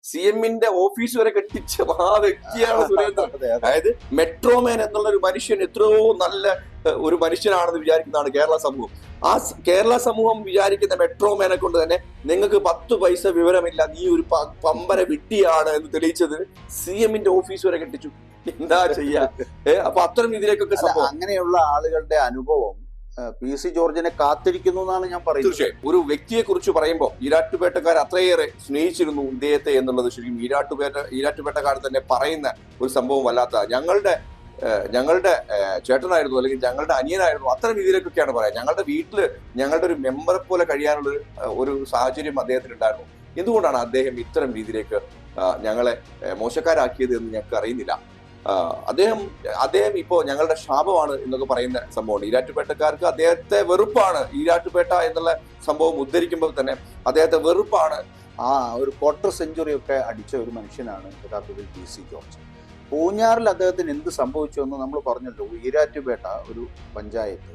CM-ന്റെ office വരെ കെട്ടിച്ച ആ വ്യക്തിയാണ് സുരേന്ദ്രൻ. അതായത് മെട്രോമാൻ എന്നുള്ള ഒരു മനുഷ്യൻ എത്രയോ നല്ല ഒരു മനുഷ്യനാണെന്ന് വിചാരിക്കുന്നതാണ് കേരള സമൂഹം. ആ കേരള സമൂഹം വിചാരിക്കുന്ന മെട്രോമാനെ കൊണ്ട് തന്നെ നിങ്ങൾക്ക് 10 പൈസ വിവരമില്ല, നീ ഒരു പമ്പര വിട്ടിയാണ് എന്ന് തെളിയിച്ചത് CM-ന്റെ ഓഫീസ് വരെ കെട്ടിച്ചു. എന്താ ചെയ്യാ? അപ്പൊ അത്തരം ഇതിലേക്കൊക്കെ സംഭവം. അങ്ങനെയുള്ള ആളുകളുടെ അനുഭവം PC ജോർജിനെ കാത്തിരിക്കുന്നു എന്നാണ് ഞാൻ പറയുന്നത്. തീർച്ചയായും ഒരു വ്യക്തിയെ കുറിച്ച് പറയുമ്പോൾ ഈരാറ്റുപേട്ടക്കാർ അത്രയേറെ സ്നേഹിച്ചിരുന്നു ഇദ്ദേഹത്തെ എന്നുള്ളത് ശരിക്കും ഈരാറ്റുപേട്ടക്കാർ തന്നെ പറയുന്ന ഒരു സംഭവം അല്ലാത്ത ഞങ്ങളുടെ ചേട്ടനായിരുന്നു അല്ലെങ്കിൽ ഞങ്ങളുടെ അനിയനായിരുന്നു, അത്തരം രീതിയിലേക്കൊക്കെയാണ് പറയാം. ഞങ്ങളുടെ വീട്ടില് ഞങ്ങളുടെ ഒരു മെമ്പറെ പോലെ കഴിയാനുള്ള ഒരു സാഹചര്യം അദ്ദേഹത്തിന് ഉണ്ടായിരുന്നു. എന്തുകൊണ്ടാണ് അദ്ദേഹം ഇത്തരം രീതിയിലേക്ക് ഞങ്ങളെ മോശക്കാരാക്കിയത് എന്ന് ഞങ്ങൾക്ക് അറിയുന്നില്ല. അദ്ദേഹം ഇപ്പോ ഞങ്ങളുടെ ശാപമാണ് എന്നൊക്കെ പറയുന്ന സംഭവമുണ്ട്. ഈരാറ്റുപേട്ടക്കാർക്ക് അദ്ദേഹത്തെ വെറുപ്പാണ്. ഈരാറ്റുപേട്ട എന്നുള്ള സംഭവം ഉദ്ധരിക്കുമ്പോൾ തന്നെ അദ്ദേഹത്തെ വെറുപ്പാണ്. ഒരു ക്വാർട്ടർ സെഞ്ചുറി ഒക്കെ അടിച്ച ഒരു മനുഷ്യനാണ് യഥാർത്ഥത്തിൽ PC ജോർജ്. പൂഞ്ഞാറിൽ അദ്ദേഹത്തിന് എന്ത് സംഭവിച്ചു എന്ന് നമ്മൾ പറഞ്ഞല്ലോ. ഈരാറ്റുപേട്ട ഒരു പഞ്ചായത്ത്,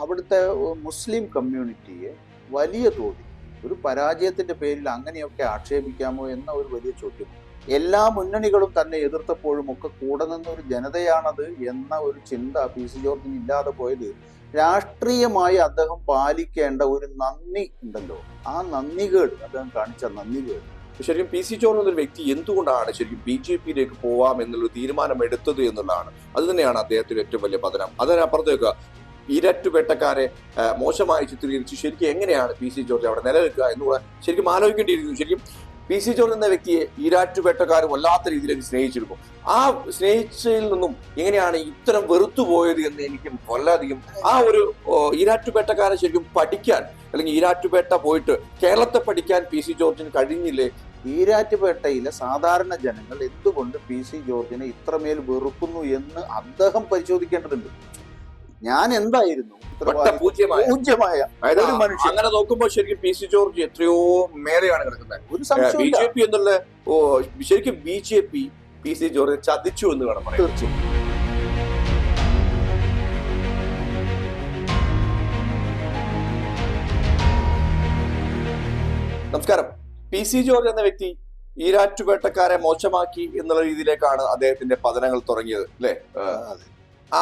അവിടുത്തെ മുസ്ലിം കമ്മ്യൂണിറ്റിയെ വലിയ തോതിൽ ഒരു പരാജയത്തിന്റെ പേരിൽ അങ്ങനെയൊക്കെ ആക്ഷേപിക്കാമോ എന്ന ഒരു വലിയ ചോദ്യം. എല്ലാ മുന്നണികളും തന്നെ എതിർത്തപ്പോഴും ഒക്കെ കൂടെ നിന്ന ഒരു ജനതയാണത് എന്ന ഒരു ചിന്ത PC ജോർജിന് ഇല്ലാതെ പോയത് രാഷ്ട്രീയമായി അദ്ദേഹം പാലിക്കേണ്ട ഒരു നന്ദി ഉണ്ടല്ലോ, ആ നന്ദികേട്, അദ്ദേഹം കാണിച്ച നന്ദികേട്. ശരിക്കും PC ജോർജ് എന്നൊരു വ്യക്തി എന്തുകൊണ്ടാണ് ശരിക്കും BJP-യിലേക്ക് പോവാം എന്നുള്ള തീരുമാനം എടുത്തത് എന്നുള്ളതാണ്. അത് തന്നെയാണ് അദ്ദേഹത്തിന്റെ ഏറ്റവും വലിയ പതനം. അതിനപ്പുറത്തേക്ക് ഈരാറ്റുപേട്ടക്കാരെ മോശമായി ചിത്രീകരിച്ച് ശരിക്കും എങ്ങനെയാണ് PC ജോർജ് അവിടെ നിലനിൽക്കുക എന്നുകൂടെ ശരിക്കും ആലോചിക്കേണ്ടിയിരിക്കുന്നു. ശരിക്കും PC ജോർജ് എന്ന വ്യക്തിയെ ഈരാറ്റുപേട്ടക്കാർ വല്ലാത്ത രീതിയിലേക്ക് സ്നേഹിച്ചിരുന്നു. ആ സ്നേഹിച്ചതിൽ നിന്നും എങ്ങനെയാണ് ഇത്തരം വെറുത്തുപോയത് എന്ന് എനിക്ക് വല്ലാധികം ആ ഒരു ഈരാറ്റുപേട്ടക്കാരെ ശരിക്കും പഠിക്കാൻ അല്ലെങ്കിൽ ഈരാറ്റുപേട്ട പോയിട്ട് കേരളത്തെ പഠിക്കാൻ PC ജോർജിന് കഴിഞ്ഞില്ലേ? ഈരാറ്റുപേട്ടയിലെ സാധാരണ ജനങ്ങൾ എന്തുകൊണ്ട് PC ജോർജിനെ ഇത്രമേൽ വെറുക്കുന്നു എന്ന് അദ്ദേഹം പരിശോധിക്കേണ്ടതുണ്ട്. ഞാൻ എന്തായിരുന്നു അങ്ങനെ നോക്കുമ്പോൾ ശരിക്കും PC ജോർജ് എത്രയോ മേലെയാണ് കിടക്കുന്നത്. ഒരു സംശയം BJP എന്നുള്ള ശരിക്കും BJP PC ജോർജ് ചതിച്ചു എന്ന് വേണം പറയാൻ. തീർച്ചയായും. നമസ്കാരം. PC ജോർജ് എന്ന വ്യക്തി ഈരാറ്റുപേട്ടക്കാരെ മോശമാക്കി എന്നുള്ള രീതിയിലേക്കാണ് അദ്ദേഹത്തിന്റെ പതനങ്ങൾ തുടങ്ങിയത് അല്ലെ?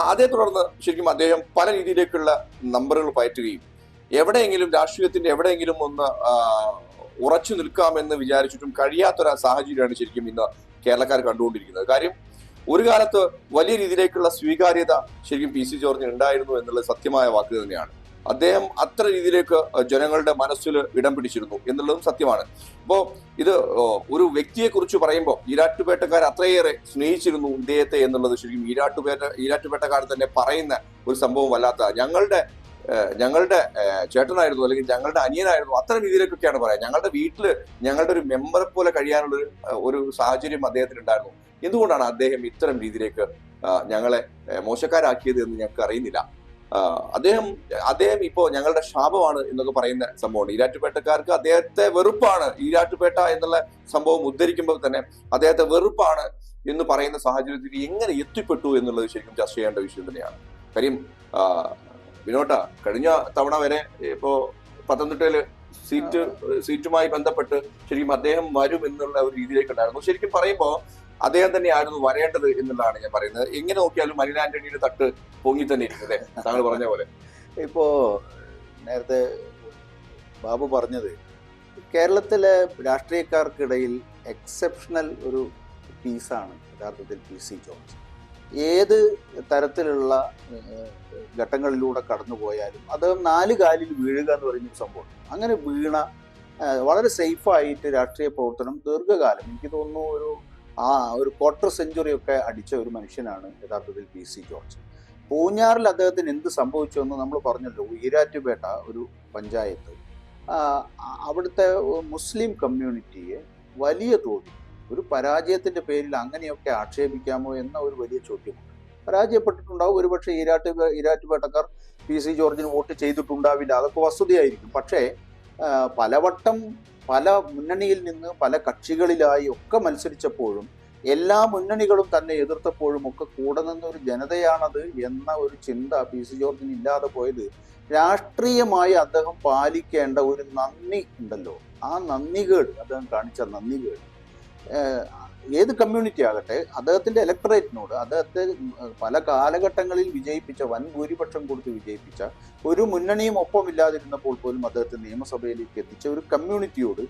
അതേ തുടർന്ന് ശരിക്കും അദ്ദേഹം പല രീതിയിലേക്കുള്ള നമ്പറുകൾ പയറ്റുകയും എവിടെയെങ്കിലും രാഷ്ട്രീയത്തിന്റെ എവിടെയെങ്കിലും ഒന്ന് ഉറച്ചു നിൽക്കാമെന്ന് വിചാരിച്ചിട്ടും കഴിയാത്തൊരു സാഹചര്യമാണ് ശരിക്കും ഇന്ന് കേരളക്കാർ കണ്ടുകൊണ്ടിരിക്കുന്നത്. കാര്യം ഒരു കാലത്ത് വലിയ രീതിയിലേക്കുള്ള സ്വീകാര്യത ശരിക്കും PC ജോർജിന് ഉണ്ടായിരുന്നു എന്നുള്ളത് സത്യമായ വാക്ക് തന്നെയാണ്. അദ്ദേഹം അത്ര രീതിയിലേക്ക് ജനങ്ങളുടെ മനസ്സിൽ ഇടം പിടിച്ചിരുന്നു എന്നുള്ളതും സത്യമാണ്. അപ്പോ ഇത് ഒരു വ്യക്തിയെ കുറിച്ച് പറയുമ്പോൾ ഈരാറ്റുപേട്ടക്കാർ അത്രയേറെ സ്നേഹിച്ചിരുന്നു ഇദ്ദേഹത്തെ എന്നുള്ളത് ശരിക്കും ഈരാറ്റുപേട്ടക്കാർ തന്നെ പറയുന്ന ഒരു സംഭവം അല്ലാത്ത ഞങ്ങളുടെ ചേട്ടനായിരുന്നു അല്ലെങ്കിൽ ഞങ്ങളുടെ അനിയനായിരുന്നു, അത്തരം രീതിയിലേക്കൊക്കെയാണ് പറയാം. ഞങ്ങളുടെ വീട്ടില് ഞങ്ങളുടെ ഒരു മെമ്പറെ പോലെ കഴിയാനുള്ള ഒരു സാഹചര്യം അദ്ദേഹത്തിന് ഉണ്ടായിരുന്നു. എന്തുകൊണ്ടാണ് അദ്ദേഹം ഇത്തരം രീതിയിലേക്ക് ഞങ്ങളെ മോശക്കാരാക്കിയത് എന്ന് ഞങ്ങൾക്ക് അറിയുന്നില്ല. അദ്ദേഹം ഇപ്പോ ഞങ്ങളുടെ ശാപമാണ് എന്നൊക്കെ പറയുന്ന സംഭവമുണ്ട്. ഈരാറ്റുപേട്ടക്കാർക്ക് അദ്ദേഹത്തെ വെറുപ്പാണ്. ഈരാറ്റുപേട്ട എന്നുള്ള സംഭവം ഉദ്ധരിക്കുമ്പോൾ തന്നെ അദ്ദേഹത്തെ വെറുപ്പാണ് എന്ന് പറയുന്ന സാഹചര്യത്തിൽ എങ്ങനെ എത്തിപ്പെട്ടു എന്നുള്ളത് ശരിക്കും ചർച്ച ചെയ്യേണ്ട വിഷയം തന്നെയാണ്. കാര്യം വിനോട്ട കഴിഞ്ഞ തവണ വരെ ഇപ്പോ പത്തനംതിട്ടയില് സീറ്റുമായി ബന്ധപ്പെട്ട് ശരിക്കും അദ്ദേഹം വരും എന്നുള്ള ഒരു രീതിയിലേക്ക് ഉണ്ടായിരുന്നു. ശരിക്കും പറയുമ്പോൾ അദ്ദേഹം തന്നെയായിരുന്നു വരേണ്ടത് എന്നുള്ളതാണ് ഞാൻ പറയുന്നത്. എങ്ങനെ നോക്കിയാലും മരിൻ ആന്റണിയുടെ തട്ട് പൊങ്ങി തന്നെ ഇരിക്കുന്നത് താങ്കൾ പറഞ്ഞ പോലെ. ഇപ്പോ നേരത്തെ ബാബു പറഞ്ഞത് കേരളത്തിലെ രാഷ്ട്രീയക്കാർക്കിടയിൽ എക്സെപ്ഷണൽ ഒരു പീസാണ് യഥാർത്ഥത്തിൽ PC ജോർജ്. ഏത് തരത്തിലുള്ള ഘട്ടങ്ങളിലൂടെ കടന്നുപോയാലും അദ്ദേഹം 4 കാലിൽ വീഴുക എന്ന് പറയുന്ന സംഭവം. അങ്ങനെ വീണ വളരെ സേഫായിട്ട് രാഷ്ട്രീയ പ്രവർത്തനം ദീർഘകാലം, എനിക്ക് തോന്നുന്നു ഒരു ക്വാർട്ടർ സെഞ്ചുറി ഒക്കെ അടിച്ച ഒരു മനുഷ്യനാണ് യഥാർത്ഥത്തിൽ PC ജോർജ്. പൂഞ്ഞാറിൽ അദ്ദേഹത്തിന് എന്ത് സംഭവിച്ചു എന്ന് നമ്മൾ പറഞ്ഞല്ലോ. ഈരാറ്റുപേട്ട ഒരു പഞ്ചായത്ത്, അവിടുത്തെ മുസ്ലിം കമ്മ്യൂണിറ്റിയെ വലിയ തോതിൽ ഒരു പരാജയത്തിന്റെ പേരിൽ അങ്ങനെയൊക്കെ ആക്ഷേപിക്കാമോ എന്ന ഒരു വലിയ ചോദ്യമുണ്ട്. പരാജയപ്പെട്ടിട്ടുണ്ടാവും. ഒരുപക്ഷെ ഈരാറ്റുപേട്ടക്കാർ PC ജോർജിന് വോട്ട് ചെയ്തിട്ടുണ്ടാവില്ല, അതൊക്കെ വസ്തുതയായിരിക്കും. പക്ഷേ പലവട്ടം പല മുന്നണിയിൽ നിന്ന് പല കക്ഷികളിലായി ഒക്കെ മത്സരിച്ചപ്പോഴും എല്ലാ മുന്നണികളും തന്നെ എതിർത്തപ്പോഴും ഒക്കെ കൂടെ നിന്ന ഒരു ജനതയാണത് എന്ന ഒരു ചിന്ത PC ജോർജിന് ഇല്ലാതെ പോയത് രാഷ്ട്രീയമായി അദ്ദേഹം പാലിക്കേണ്ട ഒരു നന്ദി ഉണ്ടല്ലോ, ആ നന്ദികേട്, അദ്ദേഹം കാണിച്ച നന്ദികേട് ഏത് കമ്മ്യൂണിറ്റി ആകട്ടെ അദ്ദേഹത്തിന്റെ ഇലക്ടറേറ്റിനോട്, അദ്ദേഹത്തെ പല കാലഘട്ടങ്ങളിൽ വിജയിപ്പിച്ച, വൻ ഭൂരിപക്ഷം കൊടുത്ത് വിജയിപ്പിച്ച, ഒരു മുന്നണിയും ഒപ്പമില്ലാതിരുന്നപ്പോൾ പോലും അദ്ദേഹത്തെ നിയമസഭയിലേക്ക് എത്തിച്ച ഒരു കമ്മ്യൂണിറ്റിയോട്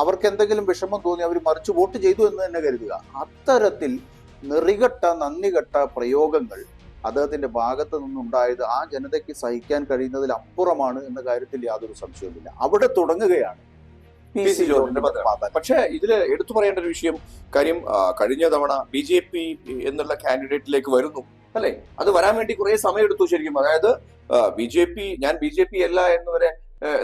അവർക്ക് എന്തെങ്കിലും വിഷമം തോന്നി അവർ മറിച്ച് വോട്ട് ചെയ്തു എന്ന് തന്നെ കരുതുക. അത്തരത്തിൽ നെറികെട്ട നന്ദികെട്ട പ്രയോഗങ്ങൾ അദ്ദേഹത്തിന്റെ ഭാഗത്ത് നിന്നുണ്ടായത് ആ ജനതയ്ക്ക് സഹിക്കാൻ കഴിയുന്നതിൽ അപ്പുറമാണ് എന്ന കാര്യത്തിൽ യാതൊരു സംശയവുമില്ല. അവിടെ തുടങ്ങുകയാണ് പി സി ജോർജിന്റെ പതനം. പക്ഷേ ഇതില് എടുത്തു പറയേണ്ട ഒരു വിഷയം, കാര്യം കഴിഞ്ഞ തവണ BJP എന്നുള്ള കാൻഡിഡേറ്റിലേക്ക് വരുന്നു അല്ലെ, അത് വരാൻ വേണ്ടി കുറെ സമയം എടുത്തു ശരിക്കും. അതായത് ഞാൻ BJP അല്ല എന്ന്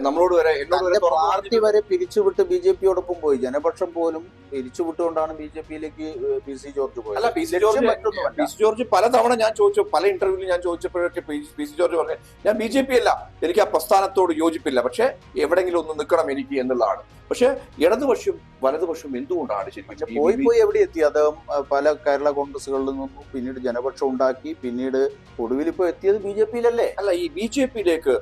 നമ്മളോട് വരെ എന്നോട് പാർട്ടി വരെ പിരിച്ചുവിട്ട് BJP-യോടൊപ്പം പോയി. ജനപക്ഷം പോലും പിരിച്ചുവിട്ടുകൊണ്ടാണ് BJP-യിലേക്ക് പി സി ജോർജ് പോയത്. അല്ല, പി സി ജോർജ് പലതവണ ഞാൻ ചോദിച്ചു, പല ഇന്റർവ്യൂവിൽ ഞാൻ ചോദിച്ചപ്പോഴൊക്കെ പി സി ജോർജ് പറഞ്ഞു, ഞാൻ BJP അല്ല, എനിക്ക് ആ പ്രസ്ഥാനത്തോട് യോജിപ്പില്ല, പക്ഷെ എവിടെങ്കിലും ഒന്ന് നിൽക്കണം എനിക്ക് എന്നുള്ളതാണ്. പക്ഷെ ഇടതുപക്ഷം വലതുപക്ഷം എന്തുകൊണ്ടാണ് ശരിക്കും പോയി എവിടെ എത്തി? അദ്ദേഹം പല കേരള കോൺഗ്രസുകളിൽ നിന്നും പിന്നീട് ജനപക്ഷം ഉണ്ടാക്കി, പിന്നീട് ഒടുവിൽ ഇപ്പൊ എത്തിയത് BJP-യിലല്ലേ? അല്ല, ഈ BJP-യിലേക്ക്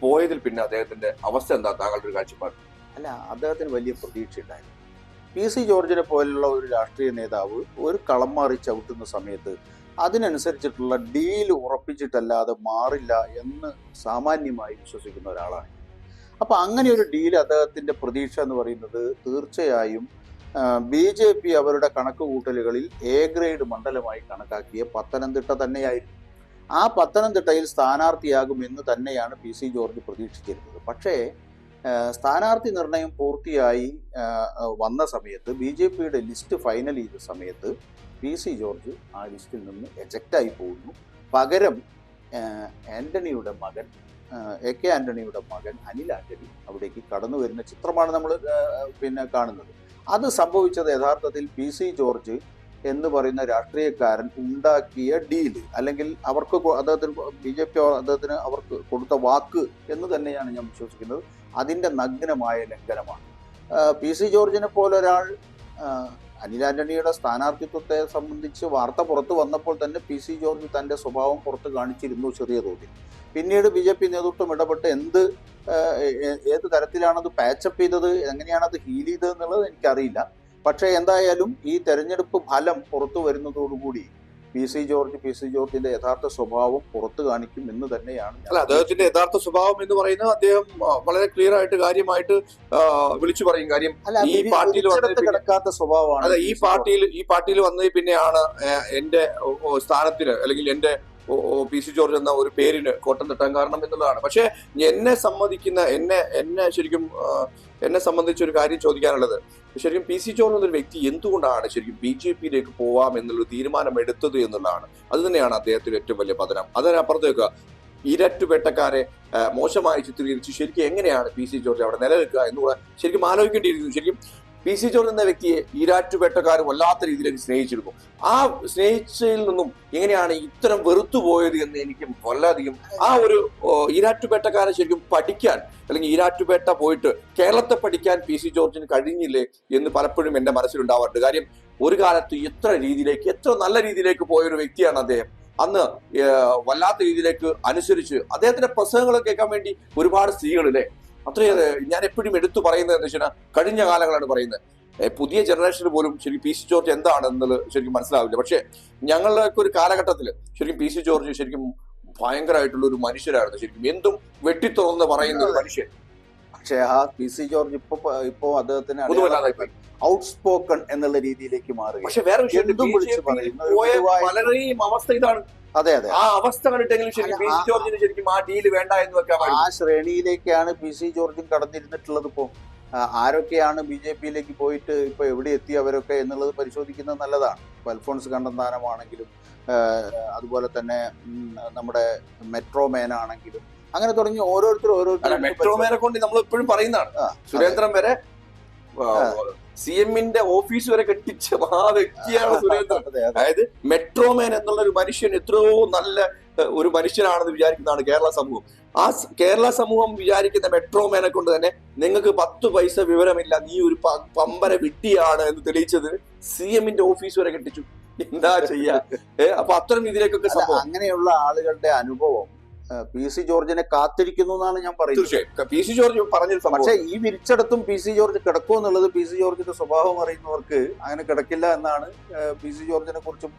പോയതിൽ പിന്നെ അദ്ദേഹത്തിന്റെ അവസ്ഥ എന്താ, താങ്കളുടെ ഒരു കാഴ്ചപ്പാട്? അല്ല, അദ്ദേഹത്തിന് വലിയ പ്രതീക്ഷ ഉണ്ടായിരുന്നു. പി സി ജോർജിനെ പോലുള്ള ഒരു രാഷ്ട്രീയ നേതാവ് ഒരു കളം മാറി ചവിട്ടുന്ന സമയത്ത് അതിനനുസരിച്ചിട്ടുള്ള ഡീൽ ഉറപ്പിച്ചിട്ടല്ലാതെ മാറില്ല എന്ന് സാമാന്യമായി വിശ്വസിക്കുന്ന ഒരാളാണ്. അപ്പൊ അങ്ങനെ ഒരു ഡീൽ, അദ്ദേഹത്തിന്റെ പ്രതീക്ഷ എന്ന് പറയുന്നത് തീർച്ചയായും BJP അവരുടെ കണക്ക് കൂട്ടലുകളിൽ A ഗ്രേഡ് മണ്ഡലമായി കണക്കാക്കിയ പത്തനംതിട്ട തന്നെയായിരുന്നു. ആ പത്തനംതിട്ടയിൽ സ്ഥാനാർത്ഥിയാകും എന്ന് തന്നെയാണ് പി സി ജോർജ് പ്രതീക്ഷിച്ചിരുന്നത്. പക്ഷേ സ്ഥാനാർത്ഥി നിർണയം പൂർത്തിയായി വന്ന സമയത്ത്, BJP-യുടെ ലിസ്റ്റ് ഫൈനൽ ചെയ്ത സമയത്ത് പി സി ജോർജ് ആ ലിസ്റ്റിൽ നിന്ന് എജക്റ്റായി പോകുന്നു. പകരം ആന്റണിയുടെ മകൻ AK ആന്റണിയുടെ മകൻ അനിൽ ആന്റണി അവിടേക്ക് കടന്നു വരുന്ന ചിത്രമാണ് നമ്മൾ കാണുന്നത്. അത് സംഭവിച്ചത് യഥാർത്ഥത്തിൽ പി സി ജോർജ് എന്ന് പറയുന്ന രാഷ്ട്രീയക്കാരൻ ഉണ്ടാക്കിയ ഡീല്, അല്ലെങ്കിൽ അവർക്ക് അദ്ദേഹത്തിന് BJP അദ്ദേഹത്തിന് അവർക്ക് കൊടുത്ത വാക്ക് എന്ന് തന്നെയാണ് ഞാൻ വിശ്വസിക്കുന്നത്. അതിൻ്റെ നഗ്നമായ ലംഘനമാണ്. പി സി ജോർജിനെ പോലെ ഒരാൾ, അനിൽ ആന്റണിയുടെ സ്ഥാനാർത്ഥിത്വത്തെ സംബന്ധിച്ച് വാർത്ത പുറത്തു വന്നപ്പോൾ തന്നെ പി സി ജോർജ് തൻ്റെ സ്വഭാവം പുറത്ത് കാണിച്ചിരുന്നു ചെറിയ തോതിൽ. പിന്നീട് BJP നേതൃത്വം ഇടപെട്ട് ഏത് തരത്തിലാണത് പാച്ചപ്പ് ചെയ്തത്, എങ്ങനെയാണത് ഹീൽ ചെയ്തത് എന്നുള്ളത് എനിക്കറിയില്ല. പക്ഷേ എന്തായാലും ഈ തെരഞ്ഞെടുപ്പ് ഫലം പുറത്തു വരുന്നതോടുകൂടി പി സി ജോർജിന്റെ യഥാർത്ഥ സ്വഭാവം പുറത്തു കാണിക്കും എന്ന് തന്നെയാണ്. അല്ല, അദ്ദേഹത്തിന്റെ യഥാർത്ഥ സ്വഭാവം എന്ന് പറയുന്നത് അദ്ദേഹം വളരെ ക്ലിയർ ആയിട്ട് കാര്യമായിട്ട് വിളിച്ചു പറയും. കാര്യം ഈ പാർട്ടിയിൽ കിടക്കാത്ത സ്വഭാവമാണ്. അതെ, ഈ പാർട്ടിയിൽ വന്നത് പിന്നെയാണ് എന്റെ സ്ഥാനത്തിന്, അല്ലെങ്കിൽ എന്റെ പി സി ജോർജ് എന്ന ഒരു പേരിന് കോട്ടം തട്ടാൻ കാരണം എന്നുള്ളതാണ്. പക്ഷെ എന്നെ സംബന്ധിച്ചൊരു കാര്യം ചോദിക്കാനുള്ളത്, ശരിക്കും പി സി ജോർജ് എന്നൊരു വ്യക്തി എന്തുകൊണ്ടാണ് ശരിക്കും BJP-യിലേക്ക് പോവാം എന്നുള്ള തീരുമാനം എടുത്തത് എന്നുള്ളതാണ്. അത് തന്നെയാണ് അദ്ദേഹത്തിന്റെ ഏറ്റവും വലിയ പതനം. അതിനപ്പുറത്തേക്ക് ഇരട്ടുവേട്ടക്കാരെ മോശമായി ചിത്രീകരിച്ച് ശരിക്കും എങ്ങനെയാണ് പി സി ജോർജ് അവിടെ നിലനിൽക്കുക എന്നുകൂടെ ശരിക്കും ആലോചിക്കേണ്ടിയിരിക്കുന്നു. ശരിക്കും പി സി ജോർജ് എന്ന വ്യക്തിയെ ഈരാറ്റുപേട്ടക്കാർ വല്ലാത്ത രീതിയിലേക്ക് സ്നേഹിച്ചിരുന്നു. ആ സ്നേഹിച്ചതിൽ നിന്നും എങ്ങനെയാണ് ഇത്തരം വെറുത്തുപോയത് എന്ന് എനിക്ക് വല്ലാധികം ആ ഒരു ഈരാറ്റുപേട്ടക്കാരെ ശരിക്കും പഠിക്കാൻ, അല്ലെങ്കിൽ ഈരാറ്റുപേട്ട പോയിട്ട് കേരളത്തെ പഠിക്കാൻ പി സി ജോർജിന് കഴിഞ്ഞില്ലേ എന്ന് പലപ്പോഴും എൻ്റെ മനസ്സിലുണ്ടാവാറുണ്ട്. കാര്യം ഒരു കാലത്ത് എത്ര നല്ല രീതിയിലേക്ക് പോയൊരു വ്യക്തിയാണ് അദ്ദേഹം. അന്ന് വല്ലാത്ത രീതിയിലേക്ക് അനുസരിച്ച് അദ്ദേഹത്തിന്റെ പ്രസംഗങ്ങൾ കേൾക്കാൻ വേണ്ടി ഒരുപാട് സ്ത്രീകളില്ലേ, അത്രയേറെ ഞാൻ എപ്പോഴും എടുത്തു പറയുന്നത് എന്താ വെച്ചാൽ കഴിഞ്ഞ കാലങ്ങളാണ് പറയുന്നത്. പുതിയ ജനറേഷന് പോലും ശരിക്കും പി സി ജോർജ് എന്താണെന്നുള്ളത് ശരിക്കും മനസ്സിലാവില്ല. പക്ഷെ ഞങ്ങളുടെയൊക്കെ ഒരു കാലഘട്ടത്തിൽ ശരിക്കും പി സി ജോർജ് ശരിക്കും ഭയങ്കരമായിട്ടുള്ള ഒരു മനുഷ്യരായിരുന്നു. ശരിക്കും എന്തും വെട്ടിത്തുറന്ന് പറയുന്ന ഒരു മനുഷ്യൻ. പക്ഷെ ആ പി സി ജോർജ് ഇപ്പോ അദ്ദേഹത്തിന് ഔട്ട്സ്പോക്കൺ എന്നുള്ള രീതിയിലേക്ക് മാറുക. പക്ഷെ വേറെ പലരെയും അവസ്ഥ ഇതാണ്. അതെ, ആ അവസ്ഥ കണ്ടിട്ടെങ്കിലും ശരിക്കും പി സി ജോർജിന് ശരിക്കും ആ ഡീല് വേണ്ട എന്ന് വെക്കാൻ ആ ശ്രേണിയിലേക്കാണ് പി സി ജോർജും കടന്നിരുന്നിട്ടുള്ളത്. ഇപ്പോ ആരൊക്കെയാണ് BJP-യിലേക്ക് പോയിട്ട് ഇപ്പൊ എവിടെ എത്തി അവരൊക്കെ എന്നുള്ളത് പരിശോധിക്കുന്നത് നല്ലതാണ്. അൽഫോൺസ് കണ്ണന്താനമാണെങ്കിലും, അതുപോലെ തന്നെ നമ്മുടെ മെട്രോമാൻ ആണെങ്കിലും, അങ്ങനെ തുടങ്ങി ഓരോരുത്തരും മെട്രോമാനെ കൊണ്ട് നമ്മൾ എപ്പോഴും പറയുന്നതാണ്. സുരേന്ദ്രൻ വരെ CM-ന്റെ ഓഫീസ് വരെ കെട്ടിച്ച ആ വ്യക്തിയാണ് സുരേന്ദ്രൻ. അതായത് മെട്രോമാൻ എന്നുള്ള ഒരു മനുഷ്യൻ എത്രയോ നല്ല ഒരു മനുഷ്യനാണെന്ന് വിചാരിക്കുന്നതാണ് കേരള സമൂഹം. ആ കേരള സമൂഹം വിചാരിക്കുന്ന മെട്രോമാനെ കൊണ്ട് തന്നെ നിങ്ങൾക്ക് 10 പൈസ വിവരമില്ല, നീ ഒരു പമ്പര വിട്ടിയാണ് എന്ന് തെളിയിച്ചത് CM-ന്റെ ഓഫീസ് വരെ കെട്ടിച്ചു. എന്താ ചെയ്യാ? അപ്പൊ അത്തരം ഇതിലേക്കൊക്കെ സംഭവം. അങ്ങനെയുള്ള ആളുകളുടെ അനുഭവം പി സി ജോർജിനെ കാത്തിരിക്കുന്നു എന്നാണ് ഞാൻ പറയുന്നത്. തീർച്ചയായും പി സി ജോർജ് പറഞ്ഞൊരു സംഭവം, പക്ഷേ ഈ വിരിച്ചടത്തും പി സി ജോർജ് കിടക്കുമോ എന്നുള്ളത് പി സി ജോർജിന്റെ സ്വഭാവം അറിയുന്നവർക്ക് അങ്ങനെ കിടക്കില്ല എന്നാണ് പി സി ജോർജിനെ കുറിച്ചും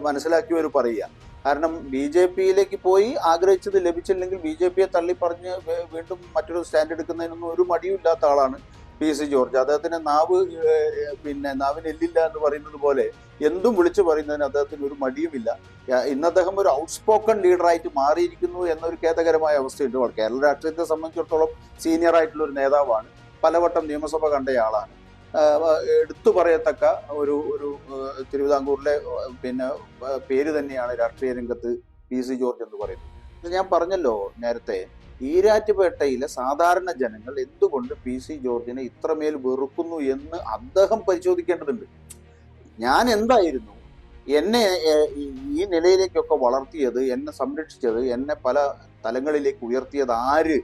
മനസ്സിലാക്കിയവർ പറയുക. കാരണം ബി ജെ പിയിലേക്ക് പോയി ആഗ്രഹിച്ചത് ലഭിച്ചില്ലെങ്കിൽ ബി ജെ പിയെ തള്ളിപ്പറഞ്ഞ് വീണ്ടും മറ്റൊരു സ്റ്റാൻഡ് എടുക്കുന്നതിനൊന്നും ഒരു മടിയും ഇല്ലാത്ത ആളാണ് പി സി ജോർജ്. അദ്ദേഹത്തിന് നാവിന് എല്ലില്ല എന്ന് പറയുന്നത് പോലെ എന്തും വിളിച്ചു പറയുന്നതിന് അദ്ദേഹത്തിന് ഒരു മടിയുമില്ല. ഇന്ന് അദ്ദേഹം ഒരു ഔട്ട്സ്പോക്കൺ ലീഡറായിട്ട് മാറിയിരിക്കുന്നു എന്നൊരു ഖേദകരമായ അവസ്ഥയുണ്ട്. കേരള രാഷ്ട്രീയത്തെ സംബന്ധിച്ചിടത്തോളം സീനിയർ ആയിട്ടുള്ള ഒരു നേതാവാണ്, പലവട്ടം നിയമസഭ കണ്ടയാളാണ്. എടുത്തു പറയത്തക്ക ഒരു തിരുവിതാംകൂറിലെ പേര് തന്നെയാണ് രാഷ്ട്രീയ രംഗത്ത് പി സി ജോർജ് എന്ന് പറയുന്നത്. ഞാൻ പറഞ്ഞല്ലോ നേരത്തെ, ഈരാറ്റുപേട്ടയിലെ സാധാരണ ജനങ്ങൾ എന്തുകൊണ്ട് പി സി ജോർജിനെ ഇത്രമേൽ വെറുക്കുന്നു എന്ന് അദ്ദേഹം പരിശോധിക്കേണ്ടതുണ്ട്. ഞാൻ എന്തായിരുന്നു, എന്നെ ഈ നിലയിലേക്കൊക്കെ വളർത്തിയത്, എന്നെ സംരക്ഷിച്ചത്, എന്നെ പല തലങ്ങളിലേക്ക് ഉയർത്തിയത് ആര്,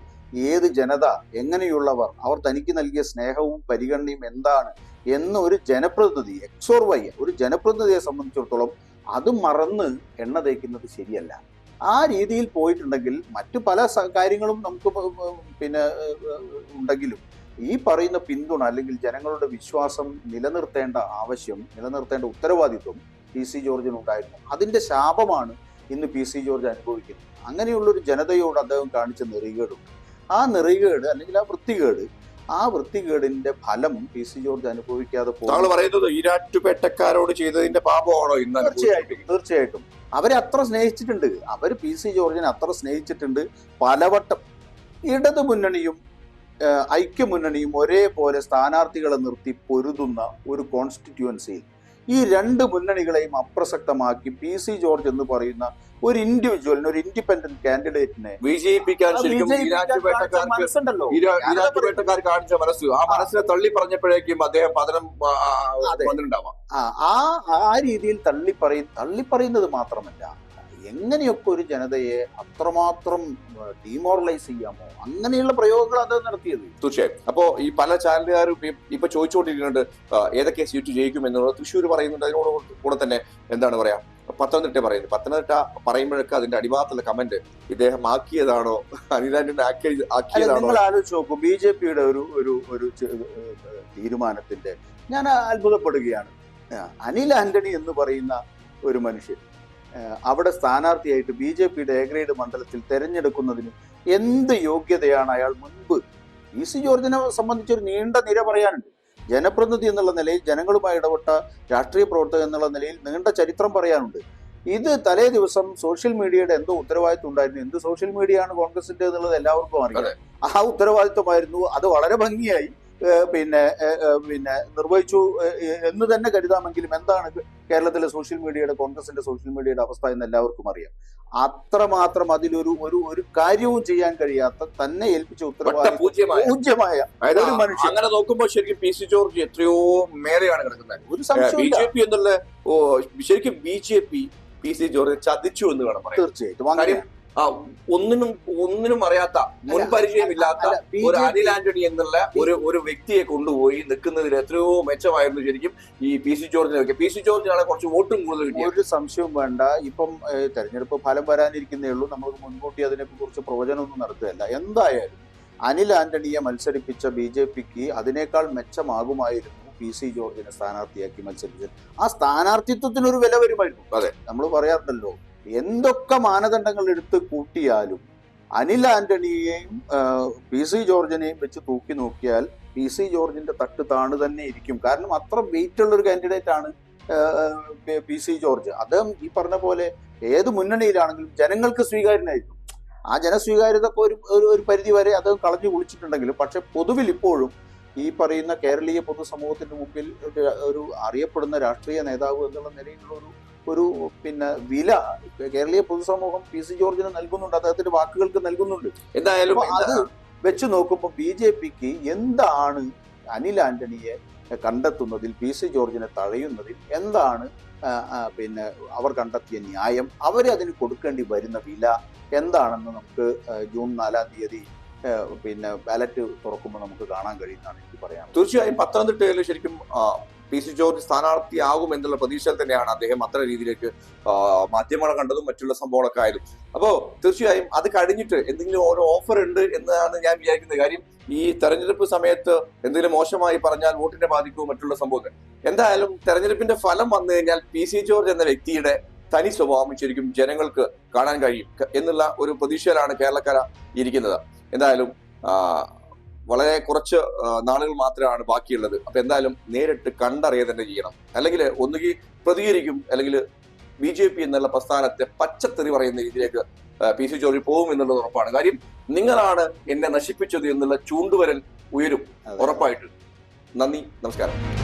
ഏത് ജനത, എങ്ങനെയുള്ളവർ, അവർ തനിക്ക് നൽകിയ സ്നേഹവും പരിഗണനയും എന്താണ് എന്ന് ഒരു ജനപ്രതിനിധി, എക്സ് ഓർ വൈ ഒരു ജനപ്രതിനിധിയെ സംബന്ധിച്ചിടത്തോളം അത് മറന്ന് എണ്ണ തേക്കുന്നത് ശരിയല്ല. ആ രീതിയിൽ പോയിട്ടുണ്ടെങ്കിൽ മറ്റു പല കാര്യങ്ങളും നമുക്ക് ഉണ്ടെങ്കിലും ഈ പറയുന്ന പിന്തുണ അല്ലെങ്കിൽ ജനങ്ങളുടെ വിശ്വാസം നിലനിർത്തേണ്ട ഉത്തരവാദിത്വം പി സി ജോർജിനുണ്ടായിരുന്നു. അതിന്റെ ശാപമാണ് ഇന്ന് പി സി ജോർജ് അനുഭവിക്കുന്നത്. അങ്ങനെയുള്ളൊരു ജനതയോട് അദ്ദേഹം കാണിച്ച നെറികേടുണ്ട്. ആ നെറികേട് അല്ലെങ്കിൽ ആ വൃത്തികേടിന്റെ ഫലം പി സി ജോർജ് അനുഭവിക്കാതെ പറയുന്നത് ഈരാറ്റുപേട്ടക്കാരോട് ചെയ്തതിന്റെ പാപമാണോ ഇന്ന്? തീർച്ചയായിട്ടും അവരെ അത്ര സ്നേഹിച്ചിട്ടുണ്ട്. അവർ പി സി ജോർജിനെ അത്ര സ്നേഹിച്ചിട്ടുണ്ട്. പലവട്ടം ഇടതു മുന്നണിയും ഐക്യമുന്നണിയും ഒരേപോലെ സ്ഥാനാർത്ഥികളെ നിർത്തി പൊരുതുന്ന ഒരു കോൺസ്റ്റിറ്റ്യുവൻസിയിൽ ഈ രണ്ട് മുന്നണികളെയും അപ്രസക്തമാക്കി പി സി ജോർജ് എന്ന് പറയുന്ന ഒരു ഇൻഡിവിജ്വലിന്, ഒരു ഇൻഡിപെൻഡന്റ് കാൻഡിഡേറ്റിനെ വിജയിപ്പിക്കാൻ മനസ്സുണ്ടല്ലോ. ഈരാറ്റുപേട്ടക്കാർ കാണിച്ച മനസ്സ്, ആ മനസ്സിനെ തള്ളി പറഞ്ഞപ്പോഴേക്കും അദ്ദേഹം പതനം വന്നിട്ടുണ്ടാവാം. ആ രീതിയിൽ തള്ളിപ്പറയുന്നത് മാത്രമല്ല, എങ്ങനെയൊക്കെ ഒരു ജനതയെ അത്രമാത്രം ഡിമോറലൈസ് ചെയ്യാമോ, അങ്ങനെയുള്ള പ്രയോഗങ്ങൾ അദ്ദേഹം നടത്തിയത്. തീർച്ചയായും. അപ്പോ ഈ പല ചാനലുകാരും ഇപ്പൊ ചോദിച്ചുകൊണ്ടിരിക്കുന്നുണ്ട് ഏതൊക്കെ സീറ്റ് ജയിക്കും എന്നുള്ളത്. തൃശ്ശൂർ പറയുന്നുണ്ട്, അതിനോട് കൂടെ തന്നെ എന്താണ് പറയാ, പത്തനംതിട്ട പറയുന്നത്. പത്തനംതിട്ട പറയുമ്പോഴൊക്കെ അതിന്റെ അടിഭാഗത്തുള്ള കമന്റ് ഇദ്ദേഹം ആക്കിയതാണോ, അനിൽ ആന്റണി ആക്കിയതാണോ? നിങ്ങൾ ആലോചിച്ച് നോക്കൂ, ബി ജെ പിയുടെ ഒരു തീരുമാനത്തിന്റെ ഞാൻ അത്ഭുതപ്പെടുകയാണ്. അനിൽ ആന്റണി എന്ന് പറയുന്ന ഒരു മനുഷ്യൻ അവിടെ സ്ഥാനാർത്ഥിയായിട്ട് ബി ജെ പിയുടെ എ ഗ്രേഡ് മണ്ഡലത്തിൽ തെരഞ്ഞെടുക്കുന്നതിന് എന്ത് യോഗ്യതയാണ് അയാൾ മുൻപ്? പി സി ജോർജിനെ സംബന്ധിച്ചൊരു നീണ്ട നിര പറയാനുണ്ട്. ജനപ്രതിനിധി എന്നുള്ള നിലയിൽ, ജനങ്ങളുമായി ഇടപെട്ട രാഷ്ട്രീയ പ്രവർത്തകൻ എന്നുള്ള നിലയിൽ നീണ്ട ചരിത്രം പറയാനുണ്ട്. ഇത് തലേ ദിവസം സോഷ്യൽ മീഡിയയുടെ എന്തോ ഉത്തരവാദിത്വം ഉണ്ടായിരുന്നു. എന്ത് സോഷ്യൽ മീഡിയ ആണ് കോൺഗ്രസിന്റെ എന്നുള്ളത് എല്ലാവർക്കും അറിയാം. ആ ഉത്തരവാദിത്വമായിരുന്നു. അത് വളരെ ഭംഗിയായി നിർവഹിച്ചു എന്ന് തന്നെ കരുതാമെങ്കിലും എന്താണ് കേരളത്തിലെ സോഷ്യൽ മീഡിയയുടെ, കോൺഗ്രസിന്റെ സോഷ്യൽ മീഡിയയുടെ അവസ്ഥ എന്ന് എല്ലാവർക്കും അറിയാം. അത്രമാത്രം അതിലൊരു ഒരു കാര്യവും ചെയ്യാൻ കഴിയാത്ത, തന്നെ ഏൽപ്പിച്ച ഉത്തരവാദിത്വമായ ഒരു മനുഷ്യൻ. അങ്ങനെ നോക്കുമ്പോൾ ശരിക്കും പി സി ജോർജ് എത്രയോ മേലെയാണ് കിടക്കുന്നത്. ഒരു സംശയം ബി ജെ പി എന്നുള്ള ശരിക്കും B J P P C George ചതിച്ചു എന്ന് വേണം പറയാൻ. തീർച്ചയായിട്ടും. ഒന്നിനും അറിയാത്ത, മുൻപരിചയമില്ലാത്ത ഒരു അനിൽ ആന്റണി എന്നുള്ള ഒരു വ്യക്തിയെ കൊണ്ടുപോയി നിൽക്കുന്നതിൽ എത്രയോ മെച്ചമായിരുന്നു ശരിക്കും ഈ പി സി ജോർജിനൊക്കെ. പി സി ജോർജിനാണ് കുറച്ച് വോട്ടും കൂടുതൽ കിട്ടിയത്. ഒരു സംശയവും വേണ്ട. ഇപ്പം തെരഞ്ഞെടുപ്പ് ഫലം വരാനിരിക്കുന്നേ ഉള്ളൂ. നമുക്ക് മുൻകൂട്ടി അതിനെ കുറിച്ച് പ്രവചനമൊന്നും നടത്തുകയല്ല. എന്തായാലും അനിൽ ആന്റണിയെ മത്സരിപ്പിച്ച ബി ജെ പിക്ക് അതിനേക്കാൾ മെച്ചമാകുമായിരുന്നു പി സി ജോർജിനെ സ്ഥാനാർത്ഥിയാക്കി മത്സരിച്ചത്. ആ സ്ഥാനാർത്ഥിത്വത്തിനൊരു വില വരുമായിരുന്നു. അതെ, നമ്മൾ പറയാറുണ്ടല്ലോ, എന്തൊക്കെ മാനദണ്ഡങ്ങൾ എടുത്ത് കൂട്ടിയാലും അനിൽ ആന്റണിയെയും പി സി ജോർജിനെയും വെച്ച് തൂക്കി നോക്കിയാൽ പി സി ജോർജിന്റെ തട്ട് താണു തന്നെ ഇരിക്കും. കാരണം അത്ര വെയിറ്റ് ഉള്ള ഒരു കാൻഡിഡേറ്റ് ആണ് പി സി ജോർജ്. അദ്ദേഹം ഈ പറഞ്ഞ പോലെ ഏത് മുന്നണിയിലാണെങ്കിലും ജനങ്ങൾക്ക് സ്വീകാര്യനായിരുന്നു. ആ ജനസ്വീകാര്യത ഒരു പരിധി വരെ അദ്ദേഹം കളഞ്ഞു കുളിച്ചിട്ടുണ്ടെങ്കിലും, പക്ഷെ പൊതുവിൽ ഇപ്പോഴും ഈ പറയുന്ന കേരളീയ പൊതുസമൂഹത്തിന്റെ മുമ്പിൽ ഒരു അറിയപ്പെടുന്ന രാഷ്ട്രീയ നേതാവ് എന്നുള്ള നിലയിലുള്ള ഒരു വില കേരളീയ പൊതുസമൂഹം പി സി ജോർജിന് നൽകുന്നുണ്ട്, അദ്ദേഹത്തിന്റെ വാക്കുകൾക്ക് നൽകുന്നുണ്ട്. എന്തായാലും അത് വെച്ച് നോക്കുമ്പോൾ ബി ജെ പിക്ക് എന്താണ് അനിൽ ആന്റണിയെ കണ്ടെത്തുന്നതിൽ, പി സി ജോർജിനെ തഴയുന്നതിൽ എന്താണ് അവർ കണ്ടെത്തിയ ന്യായം, അവരതിന് കൊടുക്കേണ്ടി വരുന്ന വില എന്താണെന്ന് നമുക്ക് ജൂൺ 4-ാം തീയതി ബാലറ്റ് തുറക്കുമ്പോൾ നമുക്ക് കാണാൻ കഴിയുന്നതാണ് എനിക്ക് പറയാം. തീർച്ചയായും പത്തനംതിട്ടയിൽ ശരിക്കും PC ജോർജ് സ്ഥാനാർത്ഥിയാകും എന്നുള്ള പ്രതീക്ഷയിൽ തന്നെയാണ് അദ്ദേഹം അത്ര രീതിയിലേക്ക് മാധ്യമങ്ങളെ കണ്ടതും മറ്റുള്ള സംഭവങ്ങളൊക്കെ ആയതും. അപ്പോ തീർച്ചയായും അത് കഴിഞ്ഞിട്ട് എന്തെങ്കിലും ഓരോ ഓഫർ ഉണ്ട് എന്നാണ് ഞാൻ വിചാരിക്കുന്നത്. കാര്യം ഈ തെരഞ്ഞെടുപ്പ് സമയത്ത് എന്തെങ്കിലും മോശമായി പറഞ്ഞാൽ വോട്ടിനെ ബാധിക്കും മറ്റുള്ള സംഭവങ്ങൾ. എന്തായാലും തെരഞ്ഞെടുപ്പിന്റെ ഫലം വന്നു കഴിഞ്ഞാൽ PC ജോർജ് എന്ന വ്യക്തിയുടെ തനി സ്വഭാവം ശരിക്കും ജനങ്ങൾക്ക് കാണാൻ കഴിയും എന്നുള്ള ഒരു പ്രതീക്ഷയിലാണ് കേരളക്കര ഇരിക്കുന്നത്. എന്തായാലും വളരെ കുറച്ച് നാളുകൾ മാത്രമാണ് ബാക്കിയുള്ളത്. അപ്പൊ എന്തായാലും നേരിട്ട് കണ്ടറിയുക തന്നെ ചെയ്യണം. അല്ലെങ്കിൽ ഒന്നുകിൽ പ്രതികരിക്കും, അല്ലെങ്കിൽ BJP എന്നുള്ള പ്രസ്ഥാനത്തെ പച്ചത്തെറി പറയുന്ന രീതിയിലേക്ക് PC ജോർജ് പോകും എന്നുള്ളത് ഉറപ്പാണ്. കാര്യം നിങ്ങളാണ് എന്നെ നശിപ്പിച്ചത് എന്നുള്ള ചൂണ്ടുവരൽ ഉയരും ഉറപ്പായിട്ട്. നന്ദി, നമസ്കാരം.